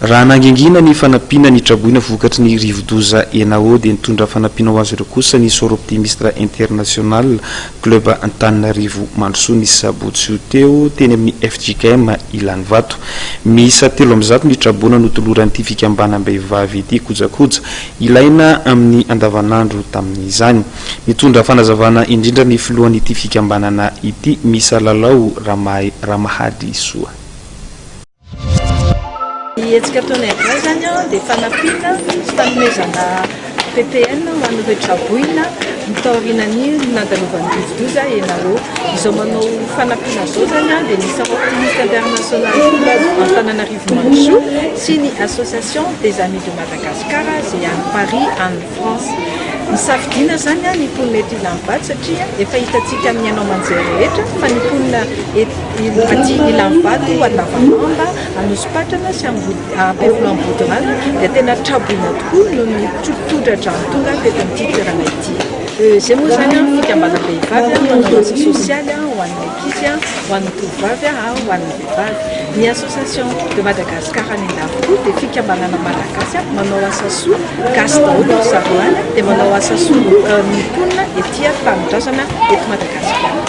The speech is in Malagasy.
raha nangingina ny fanampiana ny traboina vokatry ny rivodoza enao dia nitondra fanampiana ho azy ireo kosa ny soro optimistre international club Antananarivo Mandrosoa ny sabotsy io teo teny amin'ny FJKM Ilany Vato. Miisa 3 ny trabona notoloran'ity fikambanam-behivavy ity kojakoja ilaina amin'ny andavanandro tamin'izany. Mitondra fanazavana indrindra ny filohan'ity fikambanana ity Misa Lalao Ramahady Soa. Etsika taonay zany dia fanampiana fanomezana PPN ho an'ireo traboina mitaorinany nandalovan'ny rivodoza enao. Izao manao fanampiana zao zany dia ny soro optimiste international club Antananarivo Mandrosoa sy ny association des amis de Madagascar izay any Paris any France. Nisafidina zany ny mponina eto Ilany Vato satria efa hitantsika amin'ny anao manjery rehetra fa ny mponina aty Ilany Vato Andavanamba Anosy-Patrana sy Ampevolambodirano dia tena traboina tokoa noho ny todra-drano tonga teto amin'ity toerana ity. Zay moa zany fikambanam-behivavy manao asa sosialy ho an'ny ankizy ho an'ny tovovavy ho an'ny vehivavy. Ny association de Madagascar any Andafo dia fikambanana malagasy manao asa soa gasy daholo zareo any dia manao asa soa ny mponina etỳ tanindrazana eto Madagasikara.